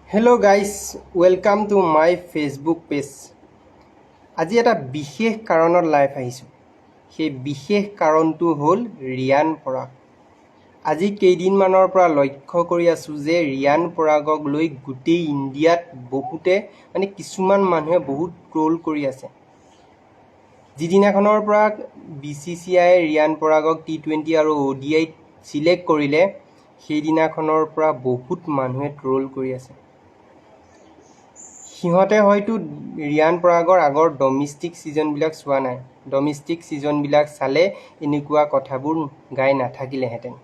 Hello guys, welcome to my Facebook page. আজি এটা বিশেষ কাৰণত লাইভ আহিছোঁ। সেই বিশেষ কাৰণটো হ'ল ৰিয়ান পৰাগ। আজি কেইদিনমানৰ পৰা লক্ষ্য কৰি আছোঁ যে ৰিয়ান পৰাগক লৈ গোটেই ইণ্ডিয়াত বহুতে কিছুমান মানুহে বহুত ট্ৰল কৰি আছে। যিদিনাখনৰ পৰা BCCI ৰিয়ান পৰাগক T20 আৰু ODIত চিলেক্ট কৰিলে সেইদিনাখনৰ পৰা বহুত মানুহে ট্ৰল কৰি আছে। সিহঁতে হয়তো ৰিয়ান পৰাগৰ আগৰ ডমেষ্টিক ছিজনবিলাক চোৱা নাই। ডমেষ্টিক ছিজনবিলাক চালে এনেকুৱা কথাবোৰ গাই নাথাকিলেহেঁতেন।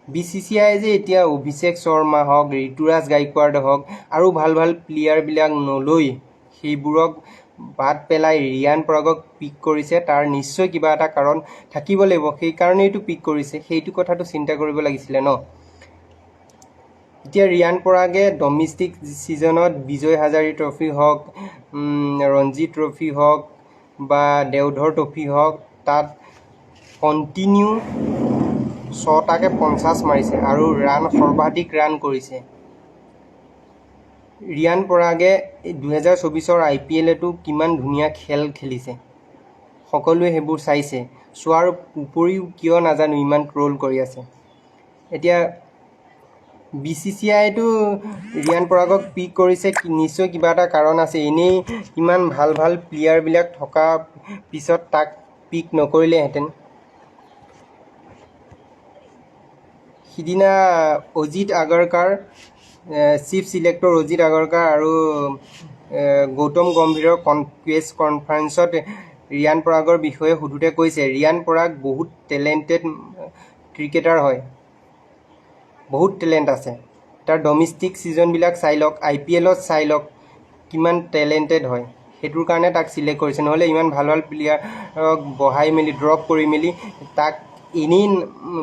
BCCI যে এতিয়া অভিষেক শৰ্মা হওক, ঋতুৰাজ গায়কোৱাড হওক আৰু ভাল ভাল প্লেয়াৰবিলাক নলৈ সেইবোৰক বাদ পেলাই ৰিয়ান পৰাগক পিক কৰিছে, তাৰ নিশ্চয় কিবা এটা কাৰণ থাকিব লাগিব। সেইকাৰণেইটো পিক কৰিছে, সেইটো কথাটো চিন্তা কৰিব লাগিছিলে ন। এতিয়া ৰিয়ান পৰাগে ডমেষ্টিক ছিজনত বিজয় হাজাৰী ট্ৰফি হওক, ৰঞ্জি ট্ৰফি হওক বা দেওধৰ ট্ৰফি হওক, তাত কণ্টিনিউ 6টাকে 50 মাৰিছে আৰু সৰ্বাধিক ৰান কৰিছে। ৰিয়ান পৰাগে 2024 IPLতো কিমান ধুনীয়া খেল খেলিছে, সকলোৱে সেইবোৰ চাইছে। চোৱাৰ উপৰিও কিয় নাজানো ইমান ট্ৰল কৰি আছে। এতিয়া BCCIটো ৰিয়ান পৰাগক পিক কৰিছে, নিশ্চয় কিবা এটা কাৰণ আছে। এনেই ইমান ভাল ভাল প্লেয়াৰবিলাক থকা পিছত তাক পিক নকৰিলেহেঁতেন। সিদিনা অজিত আগৰকাৰ, চিফ ছিলেক্টৰ অজিত আগৰকাৰ আৰু গৌতম গম্ভীৰৰ প্ৰেছ কনফাৰেন্সত ৰিয়ান পৰাগৰ বিষয়ে সোধোতে কৈছে ৰিয়ান পৰাগ বহুত টেলেণ্টেড ক্ৰিকেটাৰ হয়, বহুত টেলেণ্ট আছে। তাৰ ডমেষ্টিক ছিজনবিলাক চাই লওক, IPLত চাই লওক কিমান টেলেণ্টেড হয়। সেইটোৰ কাৰণে তাক চিলেক্ট কৰিছে, নহ'লে ইমান ভাল ভাল প্লেয়াৰক বহাই মেলি ড্ৰপ কৰি মেলি তাক এনেই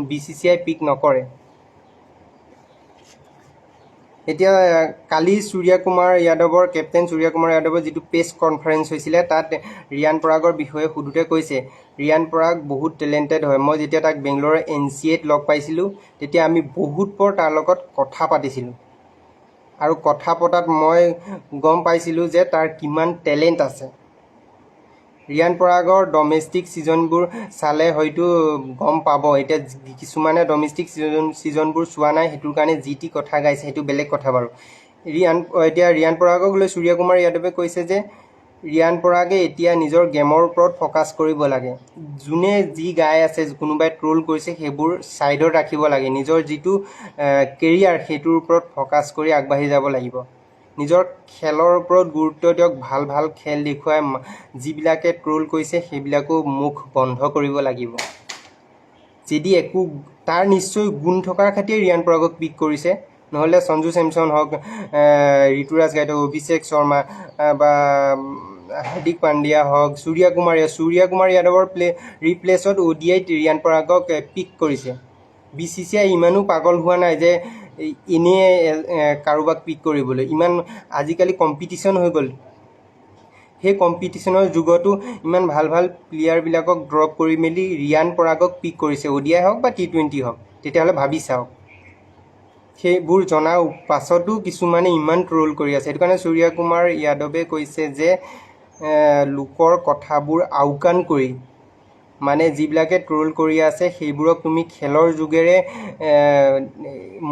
BCCI পিক নকৰে। এতিয়া কালি কেপ্টেইন সূৰ্য কুমাৰ যাদৱৰ যিটো প্ৰেছ কনফাৰেন্স হৈছিলে, তাত ৰিয়ান পৰাগৰ বিষয়ে সোধোতে কৈছে ৰিয়ান পৰাগ বহুত টেলেণ্টেড হয়। মই যেতিয়া তাক বেংগলোৰৰ NCAত লগ পাইছিলোঁ তেতিয়া আমি বহুত তাৰ লগত কথা পাতিছিলোঁ আৰু কথা পতাত মই গম পাইছিলোঁ যে তাৰ কিমান টেলেণ্ট আছে। ৰিয়ান পৰাগৰ ডমেষ্টিক ছিজনবোৰ চালে হয়তো গম পাব। এতিয়া কিছুমানে ডমেষ্টিক ছিজনবোৰ চোৱা নাই, সেইটোৰ কাৰণে যি টি কথা গাইছে, সেইটো বেলেগ কথা বাৰু। এতিয়া ৰিয়ান পৰাগক লৈ সূৰ্য কুমাৰ যাদৱে কৈছে যে ৰিয়ান পৰাগে এতিয়া নিজৰ গেমৰ ওপৰত ফ'কাছ কৰিব লাগে। যোনে যি গাই আছে, কোনোবাই ট্ৰল কৰিছে, সেইবোৰ ছাইডত ৰাখিব লাগে। নিজৰ যিটো কেৰিয়াৰ সেইটোৰ ওপৰত ফ'কাছ কৰি আগবাঢ়ি যাব লাগিব। নিজৰ খেলৰ ওপৰত গুৰুত্ব দিয়ক, ভাল ভাল খেল দেখুৱাই যিবিলাকে ট্ৰল কৰিছে সেইবিলাকো মুখ বন্ধ কৰিব লাগিব। যদি তাৰ নিশ্চয় গুণ থকাৰ খাতিয়ে ৰিয়ান পৰাগক পিক কৰিছে, নহ'লে সঞ্জু চেমছন হওক, ঋতুৰাজ গায়কোৱাড, অভিষেক শৰ্মা বা হাৰ্দিক পাণ্ডিয়া হওক, সূৰ্য কুমাৰ যাদৱৰ ৰিপ্লেচত ODIত ৰিয়ান পৰাগক পিক কৰিছে। BCCI ইমানো পাগল হোৱা নাই যে এনেই কাৰোবাক পিক কৰিবলৈ। ইমান আজিকালি কম্পিটিশ্যন হৈ গ'ল, সেই কম্পিটিশ্যনৰ যুগতো ইমান ভাল ভাল প্লেয়াৰবিলাকক ড্ৰপ কৰি মেলি ৰিয়ান পৰাগক পিক কৰিছে, ODI হওক বা T20 হওক। তেতিয়াহ'লে ভাবি চাওক, সেইবোৰ জনাৰ পাছতো কিছুমানে ইমান ট্ৰল কৰি আছে। সেইটো কাৰণে সূৰ্য কুমাৰ যাদৱে কৈছে যে লোকৰ কথাবোৰ আওকাণ কৰি, যিবিলাকে ট্ৰল কৰি আছে সেইবোৰক তুমি খেলৰ যোগেৰে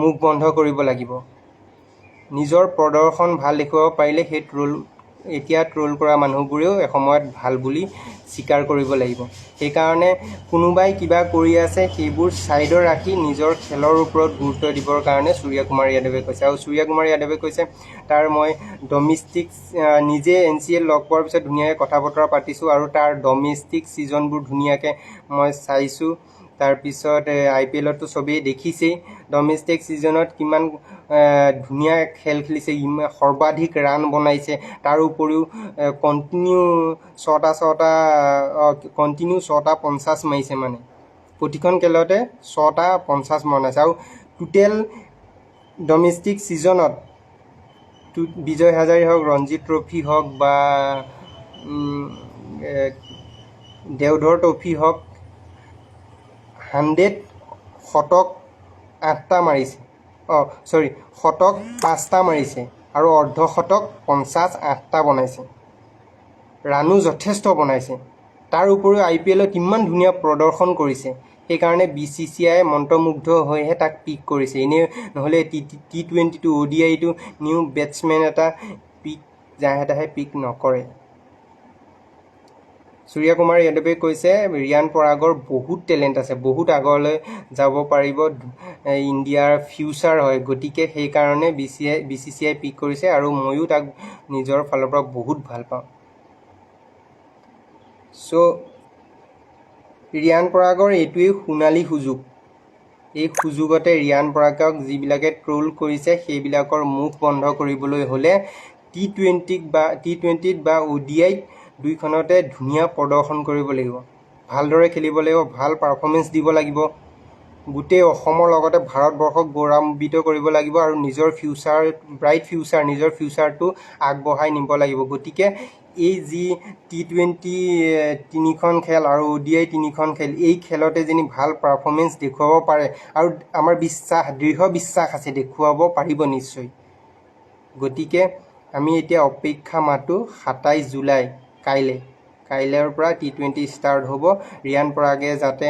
মুখ বন্ধ কৰিব লাগিব। নিজৰ প্ৰদৰ্শন ভাল দেখুৱাব পাৰিলে সেই এতিয়া ট্ৰল কৰা মানুহবোৰেও এসময়ত ভাল বুলি স্বীকাৰ কৰিব লাগিব। সেইকাৰণে কোনোবাই কিবা কৰি আছে সেইবোৰ ছাইডত ৰাখি নিজৰ খেলৰ ওপৰত গুৰুত্ব দিবৰ কাৰণে সূৰ্য কুমাৰ যাদৱে কৈছে। আৰু সূৰ্য কুমাৰ যাদৱে কৈছে তাৰ মই ডমেষ্টিক নিজে NCAত লগ পোৱাৰ পিছত ধুনীয়াকৈ কথা বতৰা পাতিছোঁ আৰু তাৰ ডমেষ্টিক ছিজনবোৰ ধুনীয়াকৈ মই চাইছোঁ। তাৰপিছত IPLতো চবেই দেখিছেই ডমেষ্টিক ছিজনত কিমান ধুনীয়া খেল খেলিছে, সৰ্বাধিক ৰান বনাইছে। তাৰ উপৰিও কণ্টিনিউ 6টা 50 মাৰিছে, প্ৰতিখন খেলতে 6টা 50 বনাইছে। আৰু টোটেল ডমেষ্টিক ছিজনত বিজয় হাজাৰী হওক, ৰঞ্জি ট্ৰফি হওক বা দেওধৰ ট্ৰফি হওক, 100 শতক 8টা মাৰিছে। শতক 5টা মাৰিছে আৰু অৰ্ধশতক 58টা বনাইছে। ৰানো যথেষ্ট বনাইছে। তাৰ উপৰিও IPLত ইমান ধুনীয়া প্ৰদৰ্শন কৰিছে, সেইকাৰণে BCCI মন্ত্ৰমুগ্ধ হৈহে তাক পিক কৰিছে। এনেই নহ'লে T20টো ODIটো নিউ বেটছমেন এটা পিক যাহে তাহে পিক নকৰে। সূৰ্য কুমাৰ যাদৱে কৈছে ৰিয়ান পৰাগৰ বহুত টেলেণ্ট আছে, বহুত আগলৈ যাব পাৰিব, ইণ্ডিয়াৰ ফিউচাৰ হয়, গতিকে সেইকাৰণে BCCI পিক কৰিছে আৰু ময়ো তাক নিজৰ ফালৰ পৰা বহুত ভাল পাওঁ। ৰিয়ান পৰাগৰ এইটোৱেই সোণালী সুযোগ। এই সুযোগতে ৰিয়ান পৰাগক যিবিলাকে ট্ৰল কৰিছে সেইবিলাকৰ মুখ বন্ধ কৰিবলৈ হ'লে T20ত বা ODIত দুইখনতে ধুনীয়া প্ৰদৰ্শন কৰিব লাগিব, ভালদৰে খেলিব লাগিব, ভাল পাৰফৰ্মেঞ্চ দিব লাগিব, গোটেই অসমৰ লগতে ভাৰতবৰ্ষক গৌৰৱান্বিত কৰিব লাগিব আৰু নিজৰ ব্ৰাইট ফিউচাৰ, নিজৰ ফিউচাৰটো আগবঢ়াই নিব লাগিব। গতিকে এই যি T20 3খন খেল আৰু ODI 3খন খেল, এই খেলতে যদি ভাল পাৰফৰ্মেঞ্চ দেখুৱাব পাৰে আৰু আমাৰ দৃঢ় বিশ্বাস আছে দেখুৱাব পাৰিব নিশ্চয়। গতিকে আমি এতিয়া অপেক্ষা মাথোঁ 27 জুলাই কাইলৈৰ পৰা T20 ষ্টাৰ্ট হ'ব। ৰিয়ান পৰাগে যাতে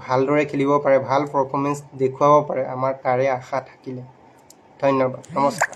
ভালদৰে খেলিব পাৰে, ভাল পাৰফৰ্মেঞ্চ দেখুৱাব পাৰে, আমাৰ তাৰে আশা থাকিলে। ধন্যবাদ, নমস্কাৰ।